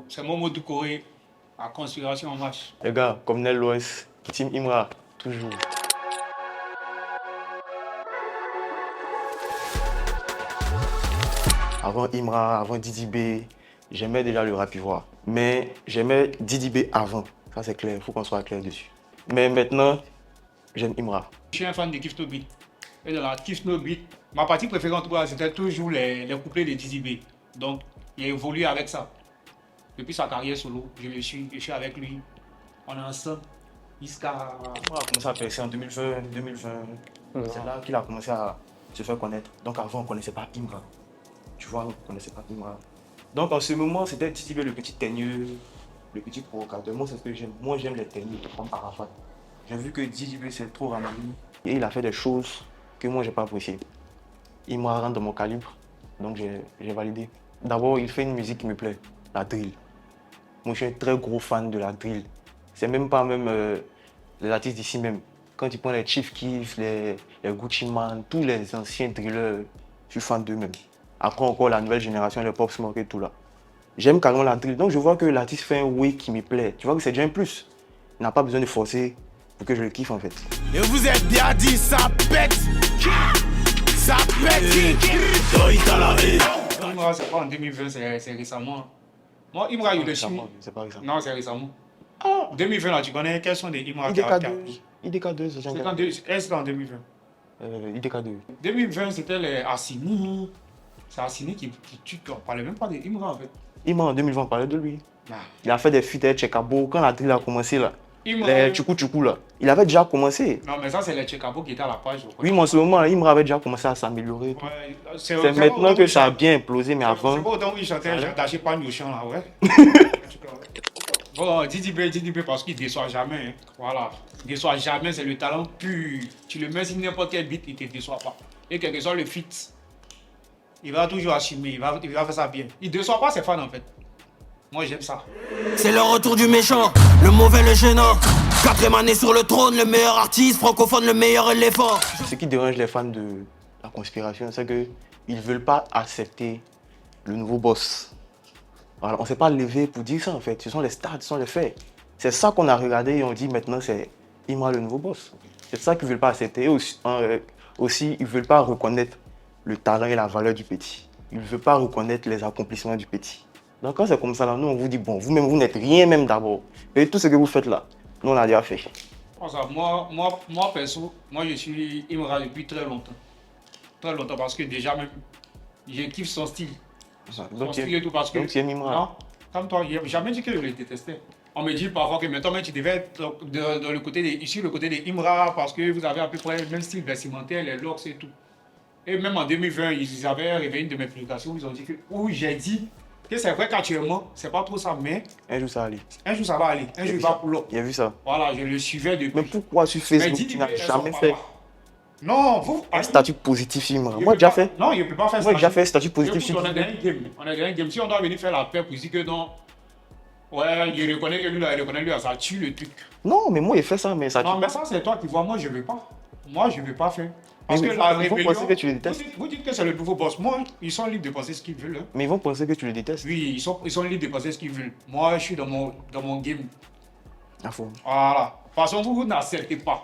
c'est Momo Doucouré, la conspiration en marche. Les gars, comme Nel Loès, Team Imra, toujours. Avant Imra, avant Didi B, j'aimais déjà le rap ivoire. Mais j'aimais Didi B avant. Ça c'est clair, il faut qu'on soit clair dessus. Mais maintenant, j'aime Imra. Je suis un fan de Kif No Beat. Et dans la Kif No Beat, ma partie préférée en tout cas, c'était toujours les couplets de Didi B. Donc, il a évolué avec ça. Depuis sa carrière solo, je suis avec lui. On est ensemble. Jusqu'à. On a commencé à percer en 2020. C'est là qu'il a commencé à se faire connaître. Donc avant, on ne connaissait pas Imra. Tu vois, on ne connaissait pas Imra. Donc en ce moment, c'était Didi B le petit teigneux, le petit provocateur. Moi, c'est ce que j'aime. Moi, j'aime les teigneux comme Arafat. J'ai vu que Didi B s'est trop ramené. Et il a fait des choses que moi, je n'ai pas appréciées. Imra rentre dans mon calibre. Donc j'ai validé. D'abord, il fait une musique qui me plaît, la drill. Moi, je suis un très gros fan de la drill. C'est même pas les artistes d'ici même. Quand tu prends les Chief Keef, les Gucci Mane, tous les anciens drillers, je suis fan d'eux-mêmes. Après encore la nouvelle génération, les Pop Smoke et tout là. J'aime carrément la drill. Donc je vois que l'artiste fait un way qui me plaît. Tu vois que c'est déjà un plus. Il n'a pas besoin de forcer pour que je le kiffe en fait. Et vous êtes bien dit, ça pète. Ça pète. Imra, c'est pas en 2020, c'est récemment. Moi, Imra, il le suit. C'est pas récemment. Non, c'est récemment. 2020, là, tu connais quels sont des Imra IDK2, IDK2, c'est Est-ce qu'en 2020 IDK2. 2020, c'était les Assini. C'est Assini qui tue. On parlait même pas de Imra, en fait. Imra en 2020, on parlait de lui. Nah. Il a fait des feats avec Chekabo. Quand la drill a commencé là, Imra. les Tchoukou là, il avait déjà commencé. Non, mais ça, c'est les Chekabo qui étaient à la page. Oui, mais en ce moment, Imra avait déjà commencé à s'améliorer. Ouais, c'est maintenant que ça a bien implosé, mais avant. C'est pas autant où il chantait, j'ai attaché pas au chant là, ouais. Bon, Didi B, parce qu'il déçoit jamais. Hein. Voilà. Il déçoit jamais, c'est le talent pur. Tu le mets sur n'importe quel beat, il ne te déçoit pas. Et quel que soit le feat, il va toujours assumer, il va faire ça bien. Il ne déçoit pas ses fans en fait. Moi j'aime ça. C'est le retour du méchant, le mauvais, le gênant. 4e année sur le trône, le meilleur artiste francophone, le meilleur éléphant. Ce qui dérange les fans de la conspiration, c'est qu'ils ne veulent pas accepter le nouveau boss. Voilà, on ne s'est pas levé pour dire ça en fait. Ce sont les stats, ce sont les faits. C'est ça qu'on a regardé et on dit maintenant c'est Imra le nouveau boss. C'est ça qu'ils ne veulent pas accepter. Et aussi, ils ne veulent pas reconnaître le talent et la valeur du petit. Ils ne veulent pas reconnaître les accomplissements du petit. Donc quand c'est comme ça, là, nous on vous dit, bon, vous-même, vous n'êtes rien même d'abord. Et tout ce que vous faites là, nous on a déjà fait. Moi perso, moi je suis Imra depuis très longtemps. Très longtemps parce que déjà même, je kiffe son style. Donc Son style et tout parce que... donc tu aimes Imra. Non, comme toi, je n'ai jamais dit que je le détestais. On me dit parfois que maintenant tu devais être dans le côté ici le côté de Imra parce que vous avez à peu près le même style vestimentaire, les locks et tout. Et même en 2020, ils avaient révélé une de mes publications où ils ont dit que, où j'ai dit que c'est vrai qu'actuellement, c'est pas trop ça, mais Un jour ça allait. un jour ça va aller, un jour il va pour l'autre. Il a vu ça. Voilà, je le suivais depuis. Mais pourquoi sur Facebook Didi tu B, n'as elles jamais sont fait pas- Non, vous. un statut positif Imra? Je Moi peux déjà pas- fait. Non, je ne peux pas faire Moi j'ai déjà fait un statut. statut positif sur On a gagné un game. On a gagné un game. Si on doit venir faire la paix pour dire que non. Ouais, il reconnaît que lui là, il reconnaît lui là, ça tue le truc. Non, mais moi j'ai fait ça, mais ça. Non, mais ça c'est toi qui vois, moi je ne veux pas. Moi je ne veux pas faire. Parce Mais que ils la vont rébellion. penser que tu les détestes. Vous dites que c'est le nouveau boss. Moi, ils sont libres de penser ce qu'ils veulent. Hein. Mais ils vont penser que tu le détestes. Oui, ils sont libres de penser ce qu'ils veulent. Moi, je suis dans mon game. À fond. Voilà. De toute façon, vous n'acceptez pas.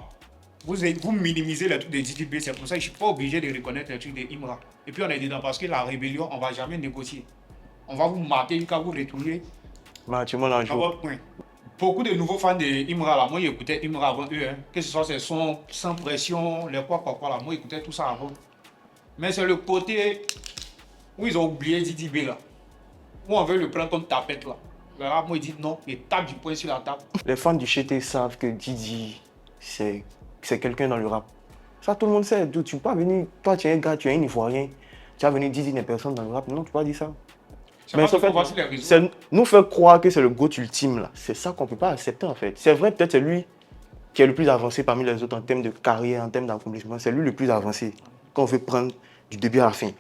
Vous minimisez les trucs de Didi B. C'est pour ça que je ne suis pas obligé de reconnaître les trucs de Imra. Et puis on est dedans parce que la rébellion, on ne va jamais négocier. On va vous marquer jusqu'à vous retourner Mais tu m'en as un à jour. votre point. Beaucoup de nouveaux fans de Imra, là, moi j'écoutais Imra avant eux. Hein. Que ce soit ses sons sans pression, les quoi, là. Moi j'écoutais tout ça avant. Mais c'est le côté où ils ont oublié Didi B là. Où on veut le prendre comme tapette là. Le rap, moi il dit non, il tape du poing sur la table. Les fans du CT savent que Didi, c'est quelqu'un dans le rap. Ça, tout le monde sait. Tu ne peux pas venir, toi, tu es un gars, tu es un Ivoirien. Tu vas venir Didi n'est personne dans le rap. Non, tu ne peux pas dire ça. Mais ça en fait, voici les raisons. c'est nous faire croire que c'est le GOAT ultime là. C'est ça qu'on ne peut pas accepter en fait. C'est vrai, peut-être c'est lui qui est le plus avancé parmi les autres en termes de carrière, en termes d'accomplissement. C'est lui le plus avancé quand on veut prendre du début à la fin.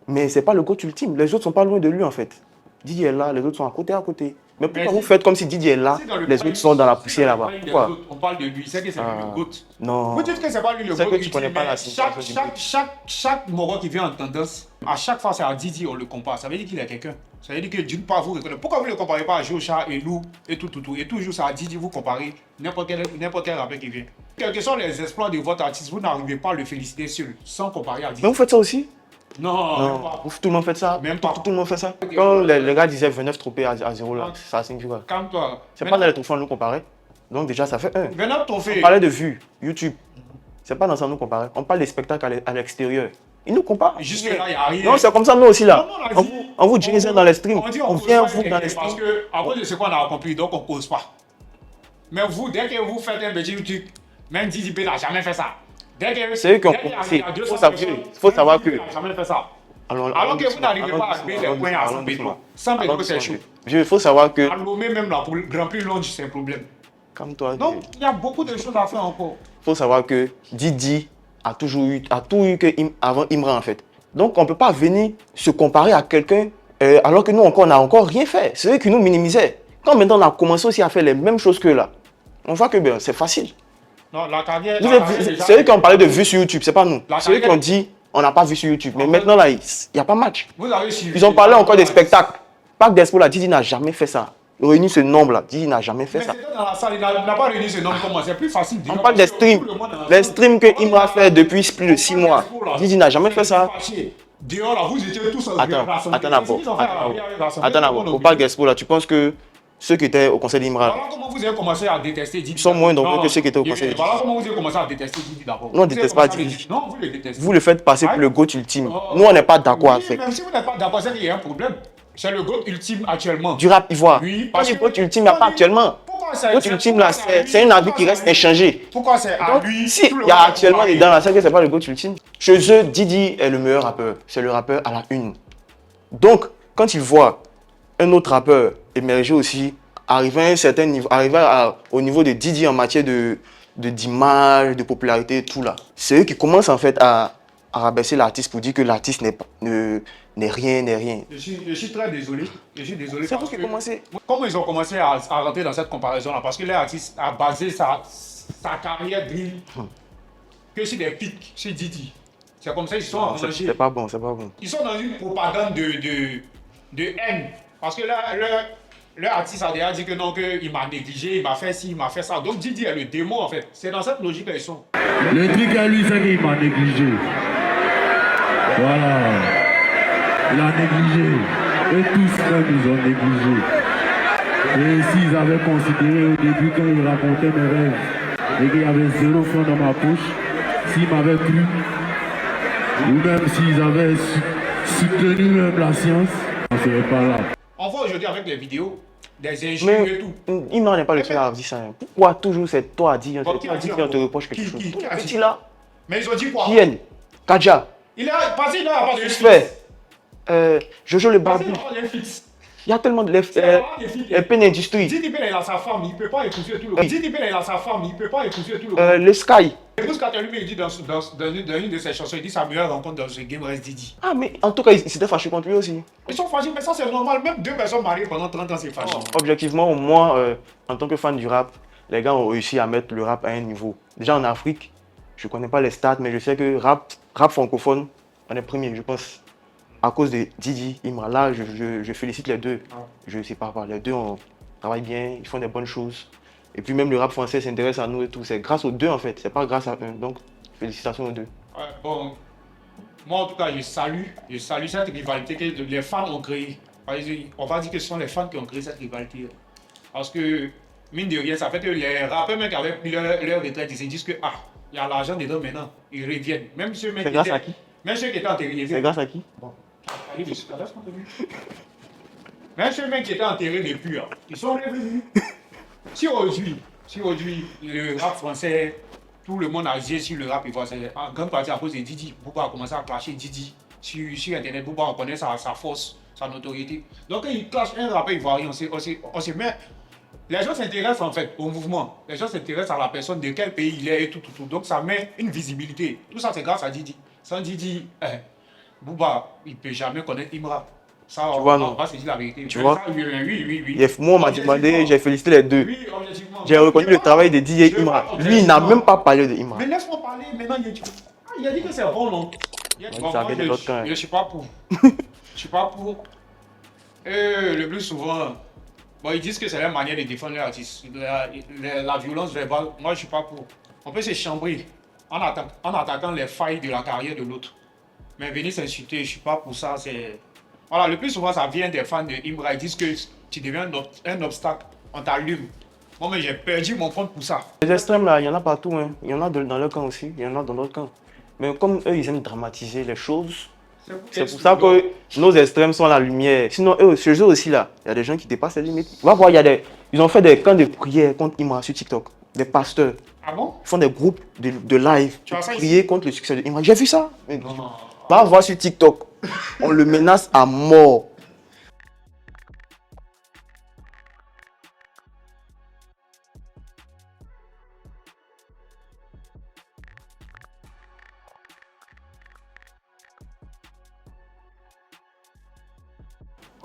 Mais ce n'est pas le GOAT ultime. Les autres ne sont pas loin de lui en fait. Didi est là, les autres sont à côté. Mais pourquoi vous faites comme si Didi est là, Si dans le les palais- autres sont dans la si poussière dans là-bas? le palais des Pourquoi? autres, on parle de lui, c'est que c'est lui le GOAT. Non. Vous dites que c'est pas lui le C'est GOAT. que tu ultime, connais pas mais la situation du chaque Moro qui vient en tendance, à chaque fois c'est à Didi, on le compare. Ça veut dire qu'il est quelqu'un. Ça veut dire que d'une part, vous reconnaissez. Pourquoi vous ne le comparez pas à Jocha et Lou et tout. Et toujours ça a Didi, vous comparez n'importe quel rappeur qui vient. Quels que soient les exploits de votre artiste, vous n'arrivez pas à le féliciter seul, sans comparer à Didi. Mais vous faites ça aussi? Non, même pas. Tout le monde fait ça. Même pas. Tout le monde fait ça. Quand les gars disaient 29 trophées à 0 là, ça signifie quoi? Calme-toi. C'est pas dans les trophées à nous comparer. Donc déjà ça fait 1. Maintenant, ton fait. On parlait de vues, YouTube. C'est pas dans ça nous comparer. On parle des spectacles à l'extérieur. Ils nous comparent. Jusque là, il n'y a rien. Non, c'est comme ça nous aussi là. Non, On vous dirige dans les streams. On vient vous dans les parce streams. que à cause de ce qu'on a accompli, donc on ne cause pas. Mais vous, dès que vous faites un petit truc, même Didi B n'a jamais fait ça. C'est eux qui ont commencé. Il faut savoir que. Jamais fait ça. Alors que vous n'arrivez pas à créer des points à 100 béton. 100 béton, c'est chaud. Il faut savoir que. À Lomé, même là, pour le Grand Prix Longe, c'est un problème. Comme toi. Donc, il y a beaucoup de choses à faire encore. Il faut savoir que Didi a tout eu que avant Imran en fait. Donc on ne peut pas venir se comparer à quelqu'un alors que nous on n'a encore rien fait. C'est eux qui nous minimisaient. Quand maintenant on a commencé aussi à faire les mêmes choses que là, on voit que ben, c'est facile. Non, la carrière. C'est eux qui ont parlé de vues sur YouTube, c'est pas nous. C'est eux qui ont dit on n'a pas vu sur YouTube. Mais maintenant là, il n'y a pas match. Ils ont parlé encore des spectacles. Parc d'Expo là, Didi n'a jamais fait ça. Réunir ce nombre là, Didi n'a jamais fait ça. Mais dans la salle, il n'a pas réuni ce nombre comment? C'est plus facile. On parle des streams. Les streams que Imra fait depuis plus de 6 mois. Didi n'a jamais fait ça. Dehors là, vous étiez tous Attends d'abord. Au Parc d'Expo là, tu penses que ceux qui étaient au conseil d'Imra. Voilà comment vous avez commencé à détester Didi. Ils sont moins nombreux que ceux qui étaient au conseil. Voilà comment vous avez commencé à détester Didi d'abord. Non, on ne déteste pas Didi. Non, vous le détestez. Vous le faites passer pour le GOAT ultime. Nous, on n'est pas d'accord avec. Même si vous n'êtes pas d'accord, c'est qu'il y a un problème. C'est le GOAT ultime actuellement. Du rap ivoire. Oui, parce que le GOAT ultime, il n'y a pas actuellement. Le GOAT ultime, là, c'est un avis qui reste inchangé. Pourquoi c'est à lui? Si, il y a actuellement des dans la salle que c'est pas le GOAT ultime. Chez eux, Didi est le meilleur rappeur. C'est le rappeur à la une. Donc, quand ils voient un autre rappeur émerger aussi, arriver à un certain niveau, au niveau de Didi en matière d'image, de popularité, tout là, c'est eux qui commencent en fait à rabaisser l'artiste pour dire que l'artiste n'est rien. Je suis très désolé. C'est vous qui commencez. Comment ils ont commencé à rentrer dans cette comparaison-là? Parce que l'artiste a basé sa carrière drill que sur des pics, chez Didi. C'est comme ça qu'ils sont arrangés. C'est pas bon. Ils sont dans une propagande de haine. Parce que là, leur artiste a déjà dit que non, qu'il m'a négligé, il m'a fait ci, il m'a fait ça. Donc Didi est le démon en fait. C'est dans cette logique qu'ils sont. Le truc à lui, c'est qu'il m'a négligé. Voilà. Il a négligé. Et tous nous ont négligé. Et s'ils avaient considéré au début quand ils racontaient mes rêves et qu'il y avait 0 franc dans ma poche, s'ils m'avaient cru, ou même s'ils avaient soutenu même la science, on ne serait pas là. On voit aujourd'hui avec les vidéos, des injures et tout. Il n'en est pas le seul à dire ça. Pourquoi toujours c'est toi à dire? Toi à dire qu'on te reproche quelque chose. Qui a dit là? Mais ils ont dit quoi? Kien, Kadja. Il a passé là à part de fait. Jojo le barbu. Il y a tellement de peine industrie. Didi Ben, il a sa femme, il ne peut pas épouser tout le monde. Didi Ben, il a sa femme, il ne peut pas épouser tout le monde. Le Sky. Bruce Carter lui, il dit dans une de ses chansons, il dit sa meilleure rencontre dans ce game reste Didi. Ah, mais en tout cas, ils s'étaient fâchés contre lui aussi. Ils sont fâchés, mais ça c'est normal. Même deux personnes mariées pendant 30 ans, c'est fâché. Objectivement, moi, en tant que fan du rap, les gars ont réussi à mettre le rap à un niveau. Déjà en Afrique, je ne connais pas les stats, mais je sais que rap francophone, on est premier, je pense. À cause de Didi, Imra, là, je félicite les deux. Je sais pas, les deux travaillent bien, ils font des bonnes choses. Et puis même le rap français s'intéresse à nous et tout. C'est grâce aux deux en fait, c'est pas grâce à un. Donc, félicitations aux deux. Ouais, bon, moi en tout cas, je salue cette rivalité que les fans ont créée. On va dire que ce sont les fans qui ont créé cette rivalité. Parce que, mine de rien, ça fait que les rappeurs même qui avaient pris leur retraite, ils se disent que il y a l'argent dedans maintenant, ils reviennent. Même ceux c'est grâce à qui? Même ceux qui étaient enterrés. C'est grâce à qui? Bon. Même ceux qui étaient enterrés depuis, ils sont revenus. Si aujourd'hui, le rap français, tout le monde a agé sur le rap ivoire, c'est en grande partie à cause de Didi. Bouba a commencé à clasher Didi sur Internet. Bouba reconnaît sa force, sa notoriété. Donc quand il clash un rappeur ivoirien, on se met. Les gens s'intéressent en fait au mouvement. Les gens s'intéressent à la personne, de quel pays il est et tout. Donc ça met une visibilité. Tout ça c'est grâce à Didi. Sans Didi, Bouba, il ne peut jamais connaître Imra. Ça, tu vois, on va se dire la vérité. Tu vois? Ça, oui. Moi, on m'a demandé, j'ai félicité les deux. Oui, objectivement. J'ai reconnu le travail de Didi et Imra. Lui, il n'a même pas parlé de Imra. Mais laisse-moi parler, maintenant il a dit que c'est bon, non? Je ne suis pas pour. Je suis pas pour. Le plus souvent, bon, ils disent que c'est la manière de défendre l'artiste. La violence verbale, moi je suis pas pour. On peut se chambrer en attaquant les failles de la carrière de l'autre. Mais venir s'insulter, je suis pas pour ça. Voilà, le plus souvent ça vient des fans de Imra. Ils disent que tu deviens un obstacle, on t'allume. Moi, mais j'ai perdu mon compte pour ça. Les extrêmes là, il y en a partout. Hein. Il y en a dans leur camp aussi, il y en a dans l'autre camp. Mais comme eux, ils aiment dramatiser les choses, c'est pour ça que nos extrêmes sont la lumière. Sinon, chez eux aussi là, il y a des gens qui dépassent les limites. Va voir, ils ont fait des camps de prière contre Imra sur TikTok. Des pasteurs. Ah bon? Ils font des groupes de live pour prier contre le succès de Imra. J'ai vu ça. Non. Va voir sur TikTok. On le menace à mort.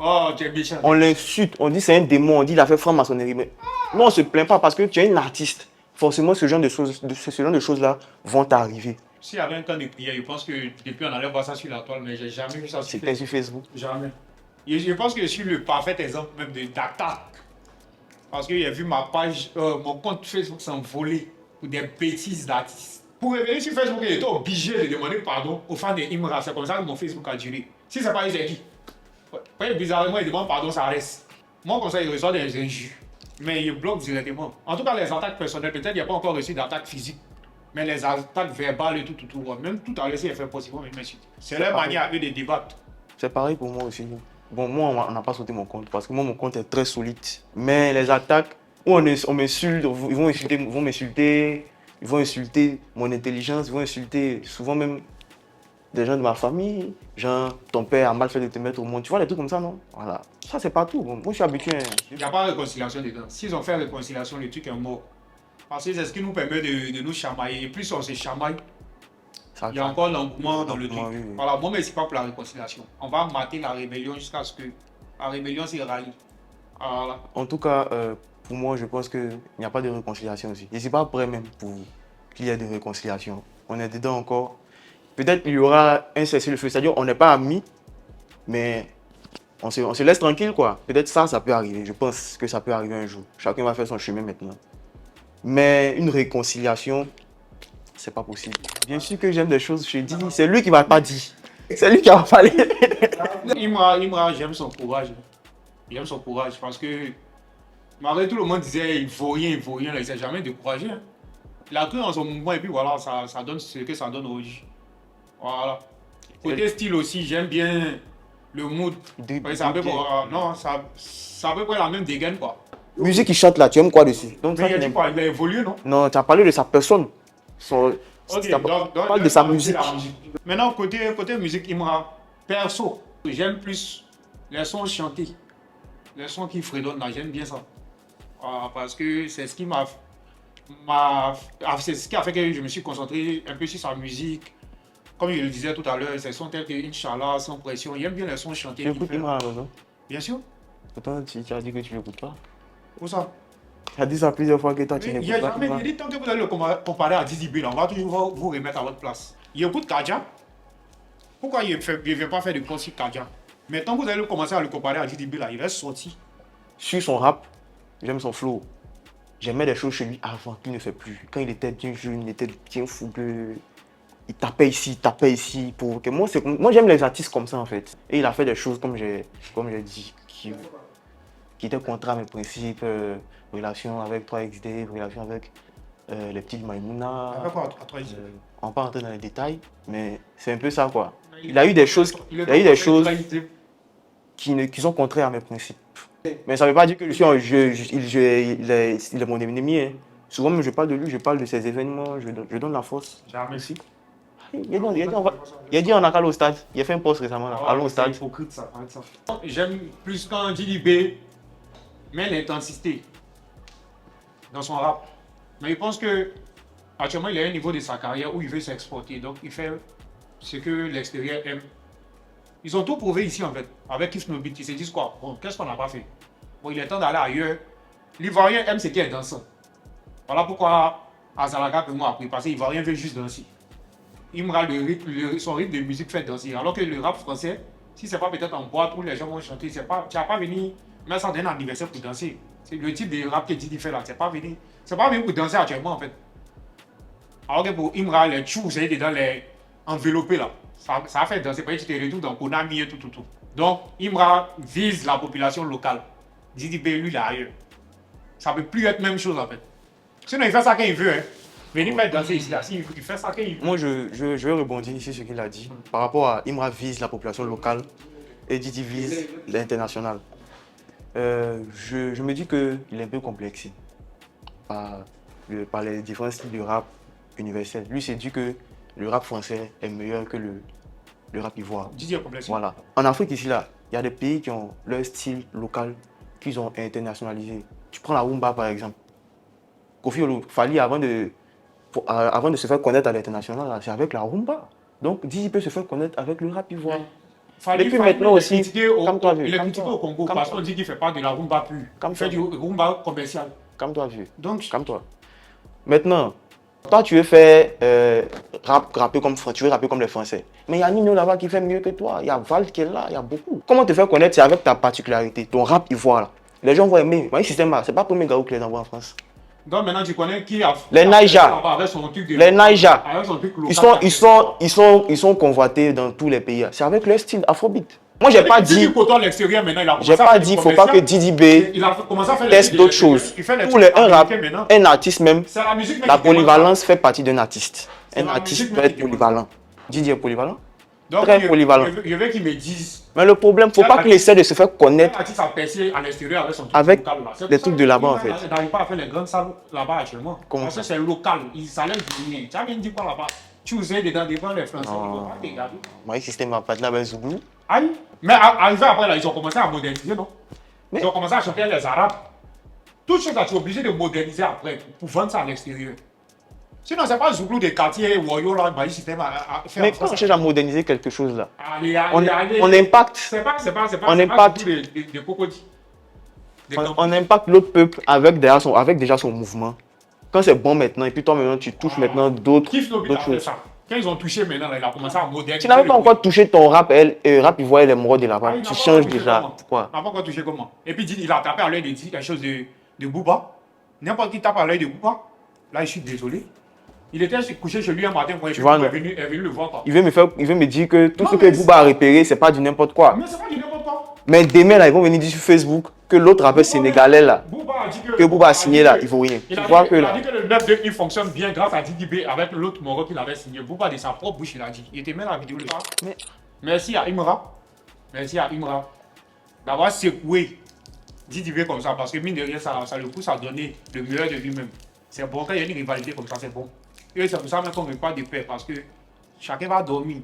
Oh, tu es méchant. On l'insulte, on dit c'est un démon, on dit il a fait franc-maçonnerie. Mais nous, on ne se plaint pas parce que tu es une artiste. Forcément, ce genre de choses-là vont t'arriver. S'il y avait un camp de prière, je pense que depuis on allait voir ça sur la toile, mais j'ai jamais vu ça sur C'était sur Facebook. Jamais. Et je pense que je suis le parfait exemple même d'attaque. Parce que j'ai vu ma page, mon compte Facebook s'envoler pour des bêtises d'artistes. Pour revenir sur Facebook, il était obligé de demander pardon aux fans de Imra. C'est comme ça que mon Facebook a duré. Si c'est pas c'est qui? Ouais, bizarrement, il demande pardon, ça reste. Moi, comme ça, il reçoit des injures. Mais il bloque directement. En tout cas, les attaques personnelles, peut-être qu'il n'y a pas encore reçu d'attaque physique. Mais les attaques verbales et tout. Même tout à l'heure, si elle fait possible, mais c'est leur manière à eux de débattre. C'est pareil pour moi aussi. Bon, moi, on n'a pas sauté mon compte parce que moi, mon compte est très solide. Mais les attaques, où on m'insulte, ils vont insulter mon intelligence, ils vont insulter souvent même des gens de ma famille, genre ton père a mal fait de te mettre au monde. Tu vois, des trucs comme ça, non? Voilà. Ça, c'est partout. Bon, moi, je suis habitué. Il n'y a pas de réconciliation dedans. S'ils ont fait réconciliation, le truc est mort. Parce que c'est ce qui nous permet de nous chamailler. Et plus on se chamaille, il y a encore l'engouement dans le truc. Oui. Voilà, moi, mais c'est pas pour la réconciliation. On va mater la rébellion jusqu'à ce que la rébellion s'y rallie. Voilà. En tout cas, pour moi, je pense qu'il n'y a pas de réconciliation aussi. Je ne suis pas prêt même pour qu'il y ait de réconciliation. On est dedans encore. Peut-être qu'il y aura un cessez-le-feu. C'est-à-dire on n'est pas amis, mais on se laisse tranquille, quoi. Peut-être ça peut arriver. Je pense que ça peut arriver un jour. Chacun va faire son chemin maintenant. Mais une réconciliation, c'est pas possible. Bien sûr que j'aime des choses, je dis, c'est lui qui ne m'a pas dit. C'est lui qui va parler. Imra, j'aime son courage. J'aime son courage parce que malgré tout le monde disait il vaut rien, là, il ne s'est jamais découragé. Hein. Il a cru en son mouvement et puis voilà, ça donne ce que ça donne aujourd'hui. Voilà. Côté style aussi, j'aime bien le mood. C'est à peu près la même dégaine quoi. Musique qu'il chante là, tu aimes quoi dessus? Donc, mais il a dit quoi? Il a évolué, non? Non, tu as parlé de sa personne. Ok, donc, parle de sa musique. Maintenant, côté musique, Imra, perso, j'aime plus les sons chantés. Les sons qui fredonnent là, j'aime bien ça. Parce que c'est ce qui c'est ce qui a fait que je me suis concentré un peu sur sa musique. Comme je le disais tout à l'heure, c'est sons tels que Inch'Allah, Sans Pression. J'aime bien les sons chantés. Tu écoutes Imra alors, non? Bien sûr. Pourtant, tu as dit que tu ne l'écoutes pas. Où ça? Tu as dit ça plusieurs fois que toi, tu Il n'écoutes n'y a pas. jamais dit tant que vous allez le comparer à Didi Bill, on va toujours vous remettre à votre place. Il écoute Kadja. Pourquoi il ne vient pas faire de concert Kadja? Mais tant que vous allez commencer à le comparer à Didi Bill, il va sortir. Sur son rap, j'aime son flow. J'aimais des choses chez lui avant qu'il ne fait plus. Quand il était bien jeune, il était bien fougueux. Il tapait ici. Pour que moi, j'aime les artistes comme ça en fait. Et il a fait des choses comme j'ai dit, qui étaient contre à mes principes, relation avec 3XD, relation avec les petites Maïmouna. On va pas rentrer dans les détails, mais c'est un peu ça quoi. Il a eu des choses qui sont contraires à mes principes. Mais ça ne veut pas dire que je suis un jeu, il est mon ennemi. Hein. Souvent, je parle de lui, je parle de ses événements, je donne la force. Jamais. Aussi. Il a dit on a qu'à aller au stade. Il a fait un post récemment. Allons au stade. C'est hypocrite ça, J'aime plus quand Didi B met l'intensité dans son rap. Mais il pense que actuellement il est à un niveau de sa carrière où il veut s'exporter. Donc il fait ce que l'extérieur aime. Ils ont tout prouvé ici en fait. Avec Kif No Beat, ils se disent quoi? Bon, qu'est-ce qu'on n'a pas fait? Bon, il est temps d'aller ailleurs. L'Ivoirien aime ce qui est dansant. Voilà pourquoi Azalaga peut moi appris. Parce que l'Ivoirien veut juste danser. Imra, son rythme de musique fait danser. Alors que le rap français, Si c'est pas peut-être en boîte où les gens vont chanter, tu vas pas venir mettre ça dans un anniversaire pour danser. C'est le type de rap que Didi fait là, c'est pas venir pour danser actuellement en fait. Alors que pour Imra, les chou, c'est dedans les enveloppés là. Ça a fait danser, parce que tu te retrouves dans Konami et tout. Donc, Imra vise la population locale. Didi B, lui, là ailleurs. Ça ne peut plus être la même chose en fait. Sinon, il fait ça quand il veut. Hein. Venir mettre danser ici, là. Il fait ça quand il veut. Moi, je vais rebondir ici sur ce qu'il a dit. Par rapport à Imra vise la population locale et Didi vise l'international. Je me dis qu'il est un peu complexé par les différents styles de rap universel. Lui s'est dit que le rap français est meilleur que le rap ivoire. Didi est complexé. Voilà. En Afrique, ici, là, il y a des pays qui ont leur style local qu'ils ont internationalisé. Tu prends la rumba, par exemple. Kofi Fali, avant de se faire connaître à l'international, c'est avec la rumba. Donc, Didi peut se faire connaître avec le rap ivoire. Et puis maintenant aussi, calme-toi, vieux. Il est critiqué au Congo parce qu'on dit qu'il ne fait pas de la rumba pure. Il fait du rumba commercial. Calme-toi, vieux. Donc, calme-toi. Maintenant, toi, tu veux faire rapper comme les Français. Mais il y a Nino là-bas qui fait mieux que toi. Il y a Val qui est là, il y a beaucoup. Comment te faire connaître? C'est avec ta particularité, ton rap ivoire là. Les gens vont aimer. Mais système, c'est pas le premier gars qui les envoie en France. Donc maintenant, tu connais qui a les Naija. Les Naija. Ils sont convoités dans tous les pays. C'est avec leur style afrobeat. Moi, j'ai pas dit. J'ai pas dit, faut pas que Didi B teste d'autres choses. Un artiste même, la polyvalence fait partie d'un artiste. Un artiste peut être polyvalent. Didi est polyvalent. Très polyvalent. Je veux qu'ils me disent. Mais le problème, faut pas qu'il essaie de se faire connaître avec des trucs de là-bas en fait. Il n'arrive pas à faire les grandes salles là-bas actuellement. Parce que c'est local. Ça laisse du lien. Tu as bien dit quoi là-bas? Tu osais dedans devant les Français. Moi, le système va pas de là-bas, Zouglou. Aïe. Mais arrivé après, là, ils ont commencé à moderniser, non? Ils ont commencé à chanter les Arabes. Toutes choses, tu es obligé de moderniser après pour vendre ça à l'extérieur. Sinon, c'est pas Zouglou des quartiers Woyo là, le système à faire. Mais quand on cherche à moderniser quelque chose là, on impacte. C'est pas de cocody. On impacte l'autre peuple avec déjà son mouvement. Quand c'est bon maintenant, et puis toi maintenant tu touches maintenant d'autres choses. Quand ils ont touché maintenant, il a commencé à moderniser. Tu n'avais pas encore touché ton rap ivoire et les morts de là-bas. Tu changes déjà. Pourquoi? Il n'a pas encore touché comment? Et puis il a tapé à l'œil de dire quelque chose de Booba. N'importe qui tape à l'œil de Booba. Là, je suis désolé. Il était couché chez lui un matin quand il est venu le voir. Quoi. Il veut me dire que tout ce que Booba a repéré, c'est pas du n'importe quoi. Mais c'est pas du n'importe quoi. Mais demain, là, ils vont venir dire sur Facebook que l'autre rappeur sénégalais là, que Booba a signé là, il faut rien. Il a dit que le 9-2 il fonctionne bien grâce à Didi B avec l'autre Moro qu'il avait signé. Booba de sa propre bouche, il a dit. Il était même la vidéo là. Mais merci à Imra. Merci à Imra d'avoir secoué Didi B comme ça parce que mine de rien, ça le pousse à donner le meilleur de lui-même. C'est bon, quand il y a une rivalité comme ça, c'est bon. Et c'est pour ça même qu'on ne veut pas de paix parce que chacun va dormir.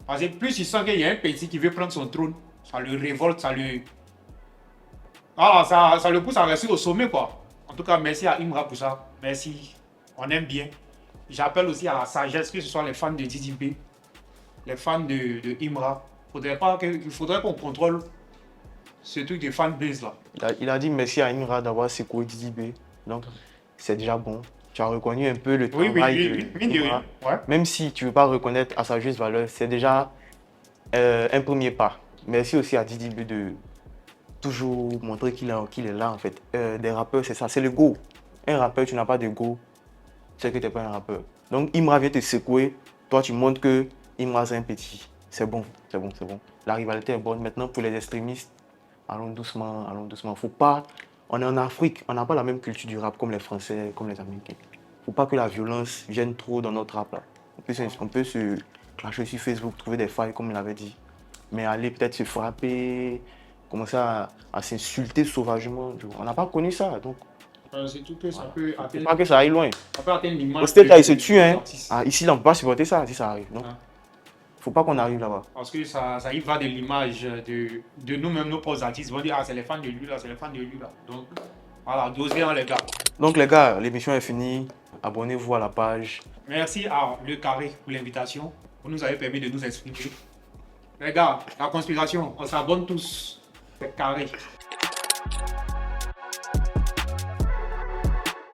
Parce que plus il sent qu'il y a un petit qui veut prendre son trône, ça le révolte, ça le pousse à rester au sommet quoi. En tout cas, merci à Imra pour ça. Merci. On aime bien. J'appelle aussi à la sagesse, que ce soit les fans de Didi B, les fans de Imra. Il faudrait qu'on contrôle ce truc de fanbase là. Il a dit merci à Imra d'avoir secoué Didi B. Donc, c'est déjà bon. Tu as reconnu un peu le travail de Imra. Ouais. Même si tu ne veux pas reconnaître à sa juste valeur, c'est déjà un premier pas. Merci aussi à Didi B de toujours montrer qu'il est là en fait. Des rappeurs, c'est ça, c'est le go. Un rappeur, tu n'as pas de go, c'est que tu n'es pas un rappeur. Donc Imra vient te secouer, toi tu montres que Imra c'est un petit. C'est bon, c'est bon, c'est bon. La rivalité est bonne. Maintenant pour les extrémistes, allons doucement, allons doucement. Faut pas, on est en Afrique, on n'a pas la même culture du rap comme les Français, comme les Américains. Faut pas que la violence vienne trop dans notre rap là. On peut se clasher sur Facebook, trouver des failles comme il avait dit. Mais aller peut-être se frapper, commencer à s'insulter sauvagement. On n'a pas connu ça. Donc, c'est tout que ça peut atteindre. Pas que ça aille loin. Ça peut atteindre l'image. Au stade, là, ils se tuent. Hein. Ici, là, on ne peut pas supporter ça si ça arrive. Donc, faut pas qu'on arrive là-bas. Parce que ça y va de l'image de nous-mêmes, nos propres artistes. Ils vont dire, ah, c'est les fans de lui là, c'est les fans de lui là. Donc, voilà, dosez les gars. Donc, les gars, l'émission est finie. Abonnez-vous à la page. Merci à Le Carré pour l'invitation. Vous nous avez permis de nous exprimer. Les gars, la conspiration, on s'abonne tous. C'est carré.